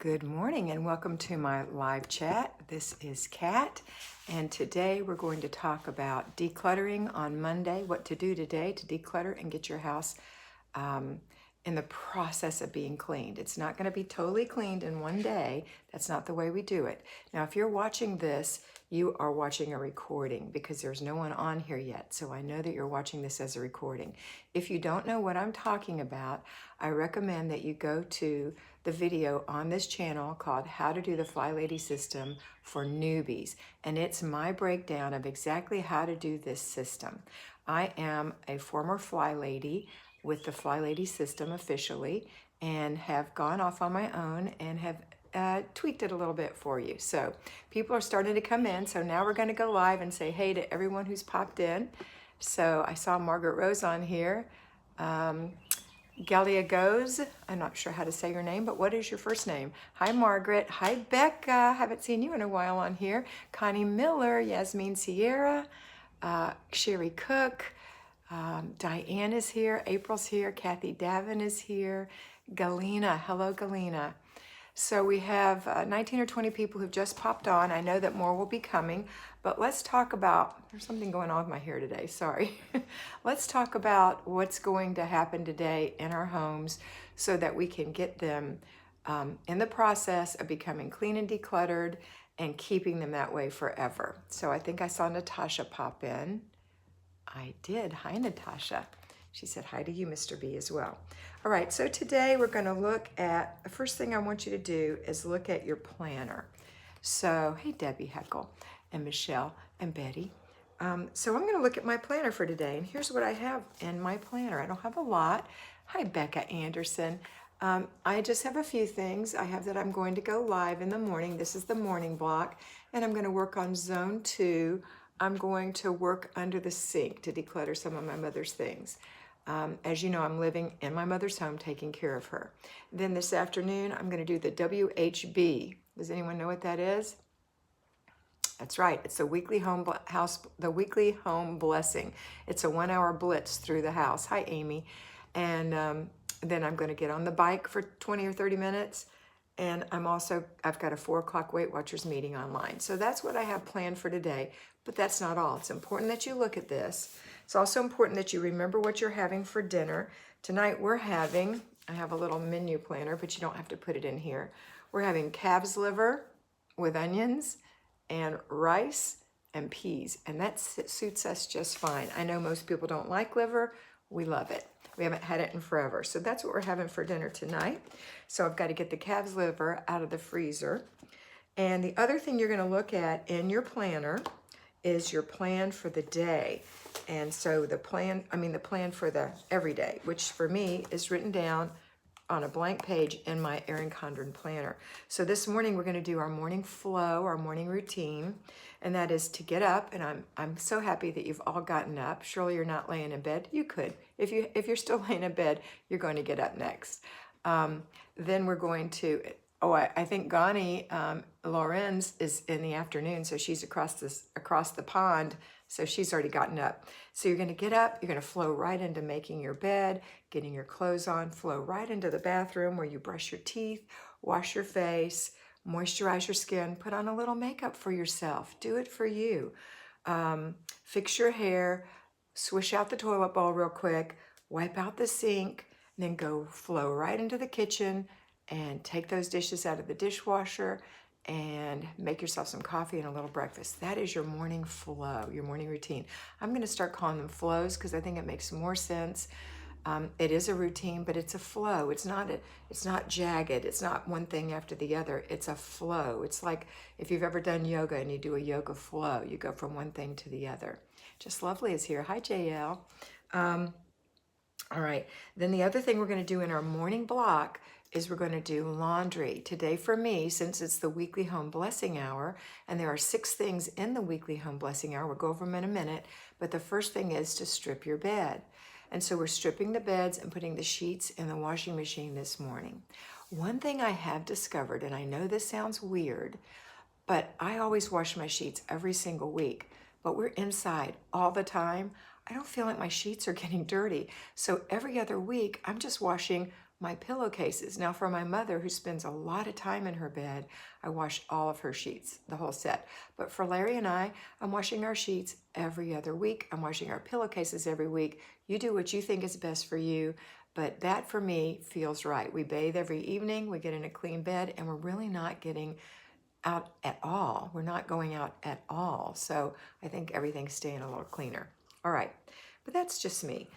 Good morning and welcome to my live chat. This is Kat, and today we're going to talk about decluttering on Monday, what to do today to declutter and get your house in the process of being cleaned. It's not going to be totally cleaned in one day. That's not the way we do it. Now, if you're watching this, you are watching a recording because there's no one on here yet. So I know that you're watching this as a recording. If you don't know what I'm talking about, I recommend that you go to the video on this channel called How to Do the Flylady System for Newbies. And it's my breakdown of exactly how to do this system. I am a former Flylady with the Flylady system officially and have gone off on my own and have tweaked it a little bit for you. So people are starting to come in. So now we're going to go live and say hey to everyone who's popped in. So I saw Margaret Rose on here. Galia Goes, I'm not sure how to say your name, but what is your first name? Hi, Margaret. Hi, Becca. Haven't seen you in a while on here. Connie Miller, Yasmin Sierra, Sherry Cook, Diane is here, April's here, Kathy Davin is here, Galena. Hello, Galena. So we have 19 or 20 people who've just popped on. I know that more will be coming, but let's talk about, there's something going on with my hair today, sorry. Let's talk about what's going to happen today in our homes so that we can get them in the process of becoming clean and decluttered and keeping them that way forever. So I think I saw Natasha pop in. I did. Hi, Natasha. She said hi to you, Mr. B, as well. All right, so today we're going to look at, the first thing I want you to do is look at your planner. So, hey, Debbie Heckle and Michelle and Betty. So I'm going to look at my planner for today, and here's what I have in my planner. I don't have a lot. Hi, Becca Anderson. I just have a few things. I have that I'm going to go live in the morning. This is the morning block, and I'm going to work on zone 2. I'm going to work under the sink to declutter some of my mother's things. As you know, I'm living in my mother's home, taking care of her. Then this afternoon, I'm going to do the WHB. Does anyone know what that is? That's right. It's the weekly home blessing. It's a 1-hour blitz through the house. Hi, Amy. And then I'm going to get on the bike for 20 or 30 minutes. And I've got a 4 o'clock Weight Watchers meeting online. So that's what I have planned for today. But that's not all. It's important that you look at this. It's also important that you remember what you're having for dinner. Tonight I have a little menu planner, but you don't have to put it in here. We're having calf's liver with onions and rice and peas. And that suits us just fine. I know most people don't like liver. We love it. We haven't had it in forever. So that's what we're having for dinner tonight. So I've got to get the calf's liver out of the freezer. And the other thing you're going to look at in your planner is your plan for the day. And so the plan for the everyday, which for me is written down on a blank page in my Erin Condren planner. So this morning we're going to do our morning flow, our morning routine, and that is to get up. And I'm so happy that you've all gotten up. Surely you're not laying in bed. You could. If you're still laying in bed, you're going to get up next. Then we're going to, I think Gani Lorenz is in the afternoon, so she's across the pond, so she's already gotten up. So you're going to get up, you're going to flow right into making your bed, getting your clothes on, flow right into the bathroom where you brush your teeth, wash your face, moisturize your skin, put on a little makeup for yourself. Do it for you. Fix your hair, swish out the toilet bowl real quick, wipe out the sink, and then go flow right into the kitchen and take those dishes out of the dishwasher and make yourself some coffee and a little breakfast. That is your morning flow, your morning routine. I'm going to start calling them flows because I think it makes more sense. It is a routine, but it's a flow. It's not jagged. It's not one thing after the other. It's a flow. It's like if you've ever done yoga and you do a yoga flow, you go from one thing to the other. Just Lovely is here. Hi, JL. All right. Then the other thing we're going to do in our morning block is we're going to do laundry. Today for me, since it's the weekly home blessing hour, and there are 6 things in the weekly home blessing hour, we'll go over them in a minute, but the first thing is to strip your bed. And so we're stripping the beds and putting the sheets in the washing machine this morning. One thing I have discovered, and I know this sounds weird, but I always wash my sheets every single week, but we're inside all the time. I don't feel like my sheets are getting dirty. So every other week, I'm just washing my pillowcases. Now for my mother, who spends a lot of time in her bed, I wash all of her sheets, the whole set. But for Larry and I'm washing our sheets every other week. I'm washing our pillowcases every week. You do what you think is best for you, but that for me feels right. We bathe every evening, we get in a clean bed, and we're really not getting out at all. We're not going out at all. So I think everything's staying a little cleaner. All right, but that's just me.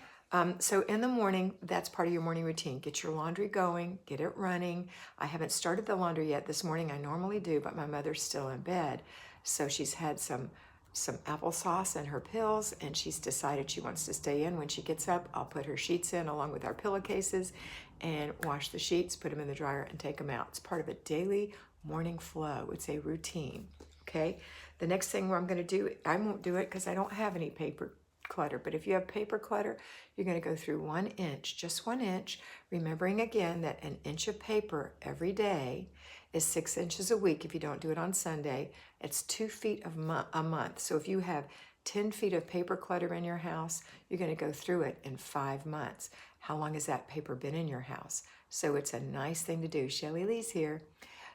So in the morning, that's part of your morning routine. Get your laundry going, get it running. I haven't started the laundry yet this morning. I normally do, but my mother's still in bed. So she's had some applesauce and her pills, and she's decided she wants to stay in. When she gets up, I'll put her sheets in along with our pillowcases and wash the sheets, put them in the dryer, and take them out. It's part of a daily morning flow. It's a routine, okay? The next thing I'm going to do, I won't do it because I don't have any paper clutter, but if you have paper clutter, you're going to go through 1 inch, just 1 inch, remembering again that an inch of paper every day is 6 inches a week. If you don't do it on Sunday, it's 2 feet a month. So if you have 10 feet of paper clutter in your house, you're going to go through it in 5 months. How long has that paper been in your house? So it's a nice thing to do. Shelly Lee's here.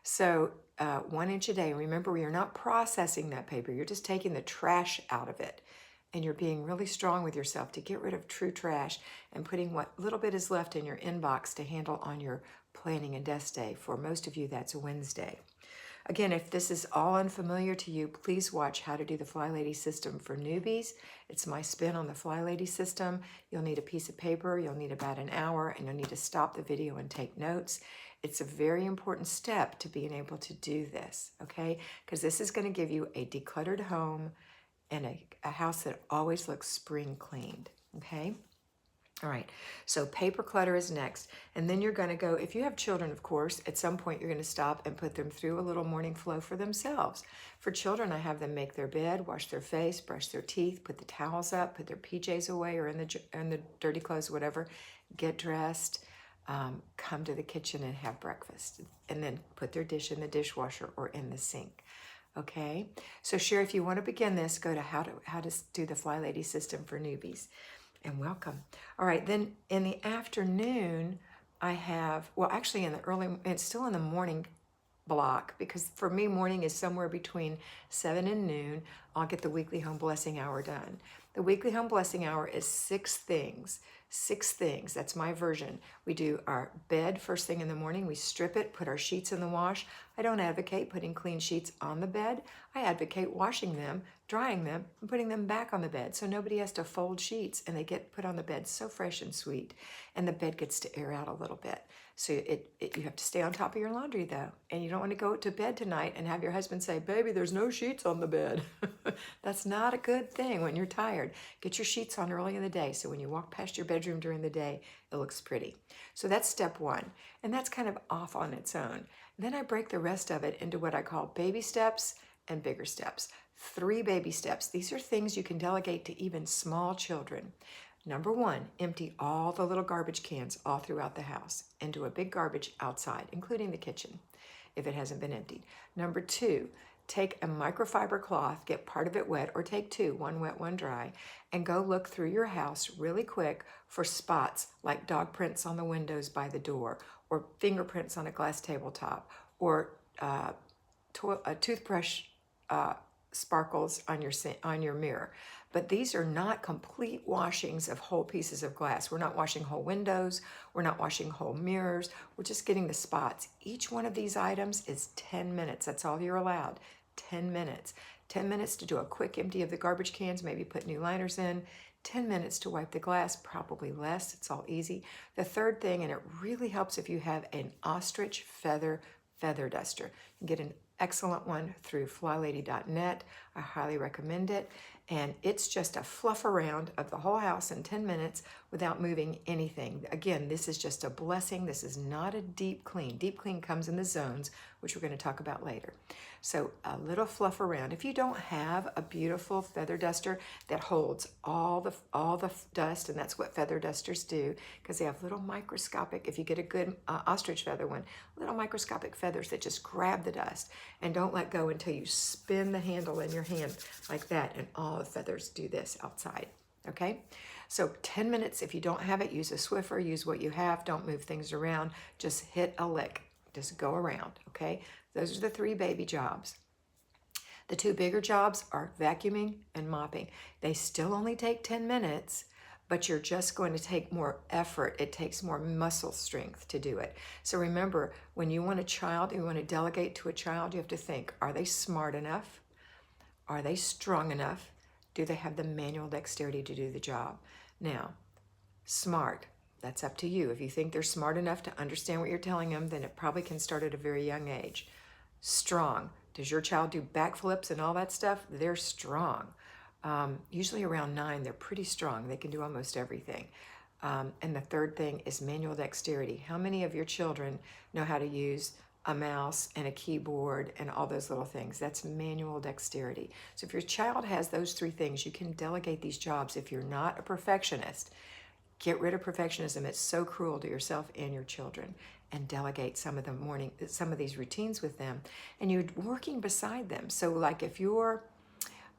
So 1 inch a day. Remember, you're not processing that paper. You're just taking the trash out of it. And you're being really strong with yourself to get rid of true trash and putting what little bit is left in your inbox to handle on your planning and desk day. For most of you, that's Wednesday. Again, if this is all unfamiliar to you, please watch How to Do the Flylady System for Newbies. It's my spin on the Flylady system. You'll need a piece of paper, you'll need about an hour, and you'll need to stop the video and take notes. It's a very important step to being able to do this, okay? Because this is going to give you a decluttered home and a house that always looks spring cleaned, okay? All right, so paper clutter is next. And then you're gonna go, if you have children, of course, at some point you're gonna stop and put them through a little morning flow for themselves. For children, I have them make their bed, wash their face, brush their teeth, put the towels up, put their PJs away or in the dirty clothes, whatever, get dressed, come to the kitchen and have breakfast, and then put their dish in the dishwasher or in the sink. Okay, so share if you want to begin this, go to how to do the Flylady system for newbies, and welcome. All right, then in the afternoon, I have, well, actually in the early, it's still in the morning block, because for me, morning is somewhere between 7 and noon. I'll get the weekly home blessing hour done. The weekly home blessing hour is 6 things. 6 things. That's my version. We do our bed first thing in the morning. We strip it, put our sheets in the wash. I don't advocate putting clean sheets on the bed. I advocate washing them, drying them, and putting them back on the bed so nobody has to fold sheets and they get put on the bed so fresh and sweet. And the bed gets to air out a little bit. So you have to stay on top of your laundry though. And you don't want to go to bed tonight and have your husband say, baby, there's no sheets on the bed. That's not a good thing when you're tired. Get your sheets on early in the day so when you walk past your bedroom during the day, it looks pretty. So that's step 1. And that's kind of off on its own. Then I break the rest of it into what I call baby steps and bigger steps. 3 baby steps. These are things you can delegate to even small children. Number 1, empty all the little garbage cans all throughout the house into a big garbage outside, including the kitchen, if it hasn't been emptied. Number 2, take a microfiber cloth, get part of it wet, or take 2, 1 wet, 1 dry, and go look through your house really quick for spots like dog prints on the windows by the door, or fingerprints on a glass tabletop, or a toothbrush sparkles on your mirror. But these are not complete washings of whole pieces of glass. We're not washing whole windows. We're not washing whole mirrors. We're just getting the spots. Each one of these items is 10 minutes. That's all you're allowed, 10 minutes. 10 minutes to do a quick empty of the garbage cans, maybe put new liners in. 10 minutes to wipe the glass, probably less. It's all easy. The third thing, and it really helps if you have an ostrich feather duster. You can get an excellent one through flylady.net. I highly recommend it. And it's just a fluff around of the whole house in 10 minutes without moving anything. Again, this is just a blessing. This is not a deep clean. Deep clean comes in the zones, which we're going to talk about later. So a little fluff around. If you don't have a beautiful feather duster that holds all the dust, and that's what feather dusters do, because they have little microscopic, if you get a good ostrich feather one, little microscopic feathers that just grab the dust and don't let go until you spin the handle in your hand like that, and all the feathers do this outside. Okay, So 10 minutes, if you don't have it, use a Swiffer, use what you have, don't move things around, just hit a lick, just go around, okay? Those are the 3 baby jobs. The 2 bigger jobs are vacuuming and mopping. They still only take 10 minutes, but you're just going to take more effort. It takes more muscle strength to do it. So remember, when you want a child, you want to delegate to a child, you have to think, are they smart enough? Are they strong enough? Do they have the manual dexterity to do the job? Now, smart, that's up to you. If you think they're smart enough to understand what you're telling them, then it probably can start at a very young age. Strong, does your child do backflips and all that stuff? They're strong. Usually around 9, they're pretty strong. They can do almost everything. And the third thing is manual dexterity. How many of your children know how to use a mouse and a keyboard and all those little things? That's manual dexterity. So if your child has those 3 things, you can delegate these jobs. If you're not a perfectionist, get rid of perfectionism. It's so cruel to yourself and your children. And delegate some of these routines with them. And you're working beside them. So like if you're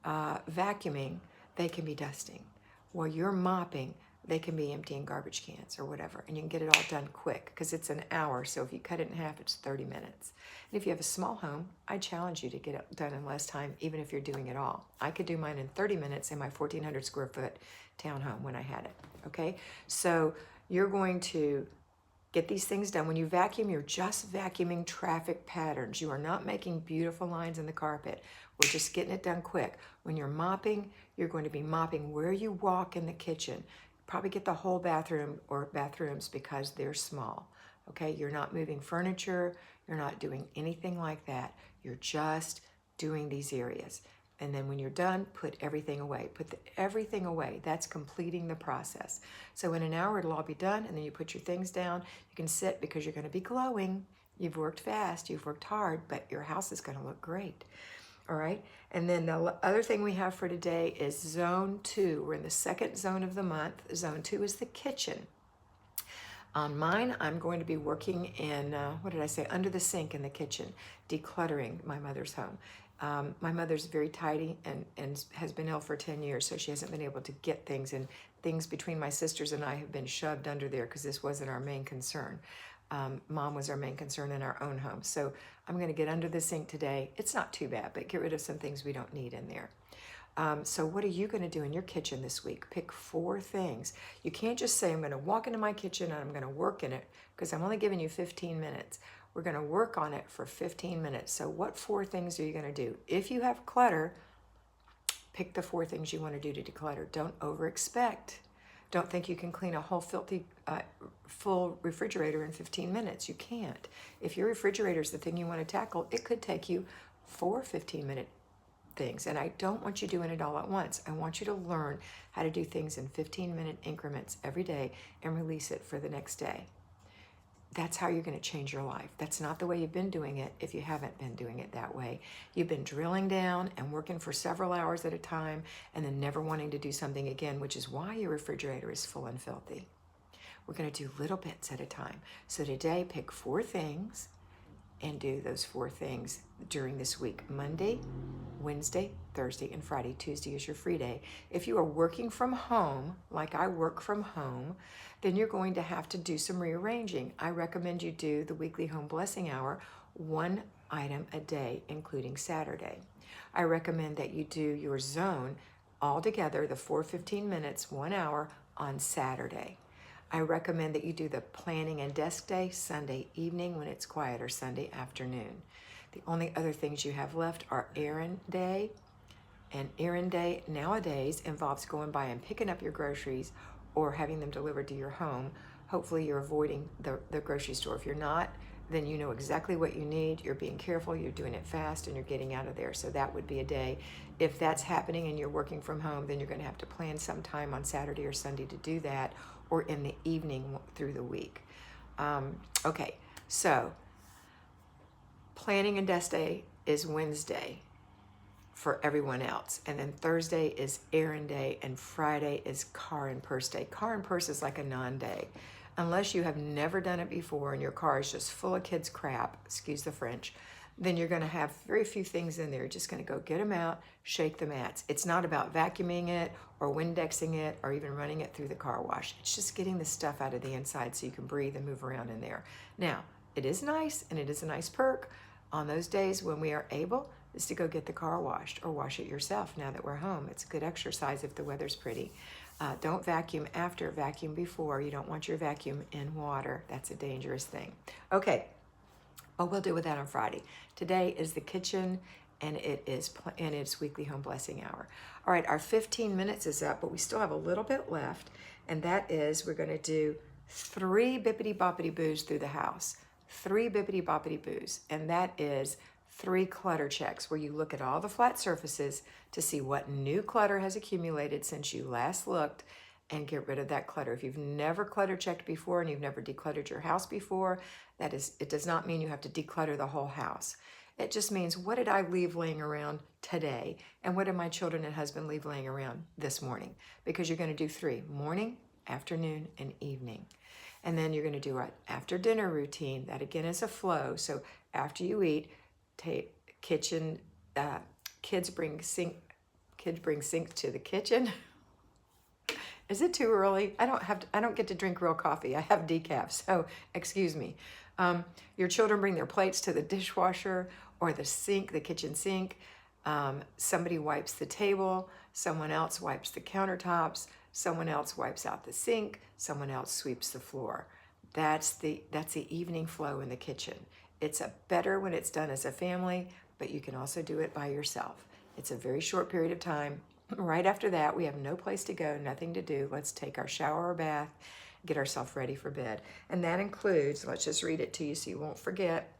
vacuuming, they can be dusting. While you're mopping, they can be emptying garbage cans or whatever. And you can get it all done quick because it's an hour. So if you cut it in half, it's 30 minutes. And if you have a small home, I challenge you to get it done in less time, even if you're doing it all. I could do mine in 30 minutes in my 1,400 square foot townhome when I had it. Okay? So you're going to get these things done. When you vacuum, you're just vacuuming traffic patterns. You are not making beautiful lines in the carpet. We're just getting it done quick. When you're mopping, you're going to be mopping where you walk in the kitchen. Probably get the whole bathroom or bathrooms because they're small. Okay, you're not moving furniture. You're not doing anything like that. You're just doing these areas. And then when you're done, put everything away. Everything away. That's completing the process. So in an hour, it'll all be done. And then you put your things down. You can sit because you're going to be glowing. You've worked fast. You've worked hard. But your house is going to look great. All right. And then the other thing we have for today is zone 2. We're in the second zone of the month. Zone 2 is the kitchen. On mine, I'm going to be working in, under the sink in the kitchen, decluttering my mother's home. My mother's very tidy and has been ill for 10 years, so she hasn't been able to get things, and things between my sisters and I have been shoved under there because this wasn't our main concern. Mom was our main concern in our own home. So I'm going to get under the sink today. It's not too bad, but get rid of some things we don't need in there. So what are you going to do in your kitchen this week? Pick 4 things. You can't just say, I'm going to walk into my kitchen and I'm going to work in it, because I'm only giving you 15 minutes. We're going to work on it for 15 minutes. So what 4 things are you going to do? If you have clutter, pick the 4 things you want to do to declutter. Don't over-expect. Don't think you can clean a whole filthy, full refrigerator in 15 minutes. You can't. If your refrigerator is the thing you want to tackle, it could take you 4 15-minute things. And I don't want you doing it all at once. I want you to learn how to do things in 15-minute increments every day and release it for the next day. That's how you're going to change your life. That's not the way you've been doing it if you haven't been doing it that way. You've been drilling down and working for several hours at a time and then never wanting to do something again, which is why your refrigerator is full and filthy. We're going to do little bits at a time. So today, pick 4 things and do those 4 things during this week. Monday, Wednesday, Thursday, and Friday. Tuesday is your free day. If you are working from home, like I work from home, then you're going to have to do some rearranging. I recommend you do the weekly home blessing hour, 1 item a day, including Saturday. I recommend that you do your zone all together, the 4 15 minutes, 1 hour on Saturday. I recommend that you do the planning and desk day Sunday evening when it's quiet, or Sunday afternoon. The only other things you have left are errand day. And errand day nowadays involves going by and picking up your groceries or having them delivered to your home. Hopefully you're avoiding the grocery store. If you're not, then you know exactly what you need. You're being careful, you're doing it fast, and you're getting out of there. So that would be a day. If that's happening and you're working from home, then you're going to have to plan some time on Saturday or Sunday to do that, or in the evening through the week. Okay, so planning and desk day is Wednesday for everyone else. And then Thursday is errand day, and Friday is car and purse day. Car and purse is like a non-day. Unless you have never done it before and your car is just full of kids' crap, excuse the French, then you're going to have very few things in there. You're just going to go get them out, shake the mats. It's not about vacuuming it or Windexing it or even running it through the car wash. It's just getting the stuff out of the inside so you can breathe and move around in there. Now, it is nice, and it is a nice perk on those days when we are able is to go get the car washed or wash it yourself now that we're home. It's a good exercise if the weather's pretty. Don't vacuum after, vacuum before. You don't want your vacuum in water. That's a dangerous thing. Okay. Oh, we'll deal with that on Friday. Today is the kitchen, and it's weekly home blessing hour. All right, our 15 minutes is up, but we still have a little bit left, and that is we're going to do 3 bippity boppity boos through the house. 3 bippity boppity boos, and that is 3 clutter checks where you look at all the flat surfaces to see what new clutter has accumulated since you last looked, and get rid of that clutter. If you've never clutter checked before and you've never decluttered your house before, it does not mean you have to declutter the whole house. It just means, what did I leave laying around today? And what did my children and husband leave laying around this morning? Because you're going to do 3, morning, afternoon, and evening. And then you're going to do an after dinner routine. That again is a flow. So after you eat, take kitchen, kids bring sink to the kitchen. Is it too early? I don't get to drink real coffee. I have decaf, so excuse me. Your children bring their plates to the dishwasher or the sink, the kitchen sink. Somebody wipes the table. Someone else wipes the countertops. Someone else wipes out the sink. Someone else sweeps the floor. That's the evening flow in the kitchen. It's better when it's done as a family, but you can also do it by yourself. It's a very short period of time. Right after that, we have no place to go, nothing to do. Let's take our shower or bath, get ourselves ready for bed. And that includes, let's just read it to you so you won't forget.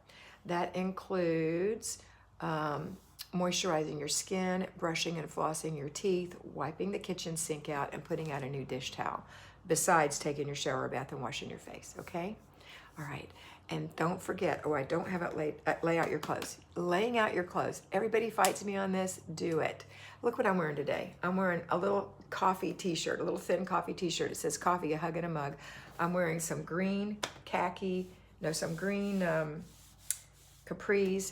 That includes moisturizing your skin, brushing and flossing your teeth, wiping the kitchen sink out, and putting out a new dish towel, besides taking your shower or bath and washing your face, okay? All right. And don't forget, I don't have it lay out your clothes. Laying out your clothes. Everybody fights me on this. Do it. Look what I'm wearing today. I'm wearing a little coffee t-shirt, a little thin coffee t-shirt. It says coffee, a hug, and a mug. I'm wearing some green capris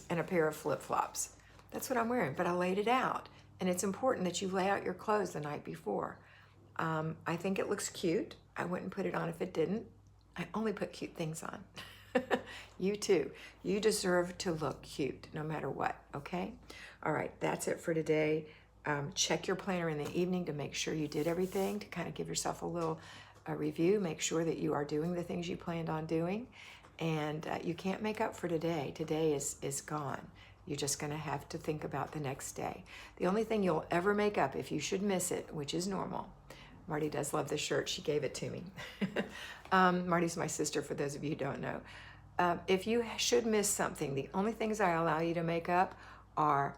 and a pair of flip-flops. That's what I'm wearing, but I laid it out. And it's important that you lay out your clothes the night before. I think it looks cute. I wouldn't put it on if it didn't. I only put cute things on. You too. You deserve to look cute no matter what, okay? All right, that's it for today. Check your planner in the evening to make sure you did everything, to kind of give yourself a little review. Make sure that you are doing the things you planned on doing. And you can't make up for today. Today is gone. You're just going to have to think about the next day. The only thing you'll ever make up, if you should miss it, which is normal. Marty does love this shirt. She gave it to me. Marty's my sister, for those of you who don't know. If you should miss something, the only things I allow you to make up are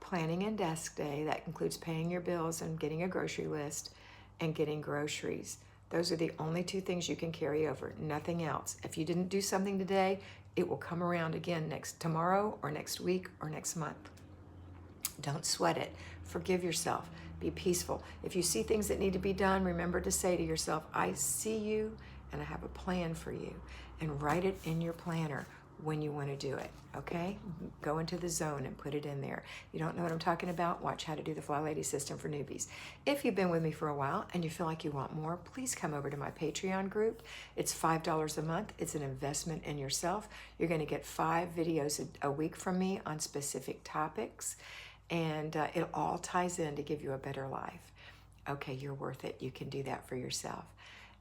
planning and desk day. That includes paying your bills and getting a grocery list and getting groceries. Those are the only 2 things you can carry over, nothing else. If you didn't do something today, it will come around again tomorrow or next week or next month. Don't sweat it. Forgive yourself. Be peaceful. If you see things that need to be done, remember to say to yourself, I see you and I have a plan for you. And write it in your planner when you want to do it, okay? Go into the zone and put it in there. You don't know what I'm talking about? Watch How to Do the Flylady System for Newbies. If you've been with me for a while and you feel like you want more, please come over to my Patreon group. It's $5 a month. It's an investment in yourself. You're going to get 5 videos a week from me on specific topics, and it all ties in to give you a better life. Okay, you're worth it. You can do that for yourself.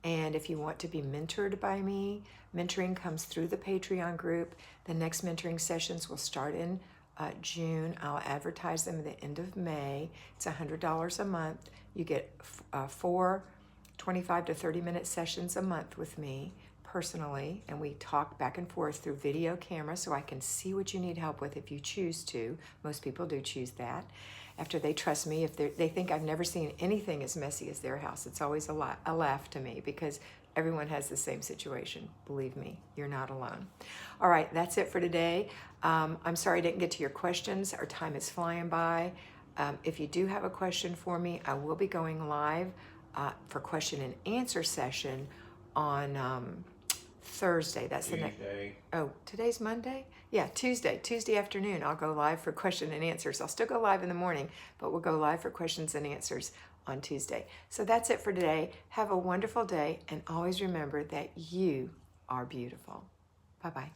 And if you want to be mentored by me, mentoring comes through the Patreon group. The next mentoring sessions will start in June. I'll advertise them at the end of May. It's $100 a month. You get 4 25 to 30-minute sessions a month with me personally, and we talk back and forth through video camera so I can see what you need help with if you choose to. Most people do choose that. After they trust me, if they think I've never seen anything as messy as their house, it's always a laugh to me, because everyone has the same situation. Believe me, you're not alone. All right, that's it for today. I'm sorry I didn't get to your questions. Our time is flying by. If you do have a question for me, I will be going live for question and answer session on Thursday. That's the next. Tuesday. Oh, today's Monday? Yeah, Tuesday afternoon, I'll go live for question and answers. I'll still go live in the morning, but we'll go live for questions and answers on Tuesday. So that's it for today. Have a wonderful day, and always remember that you are beautiful. Bye-bye.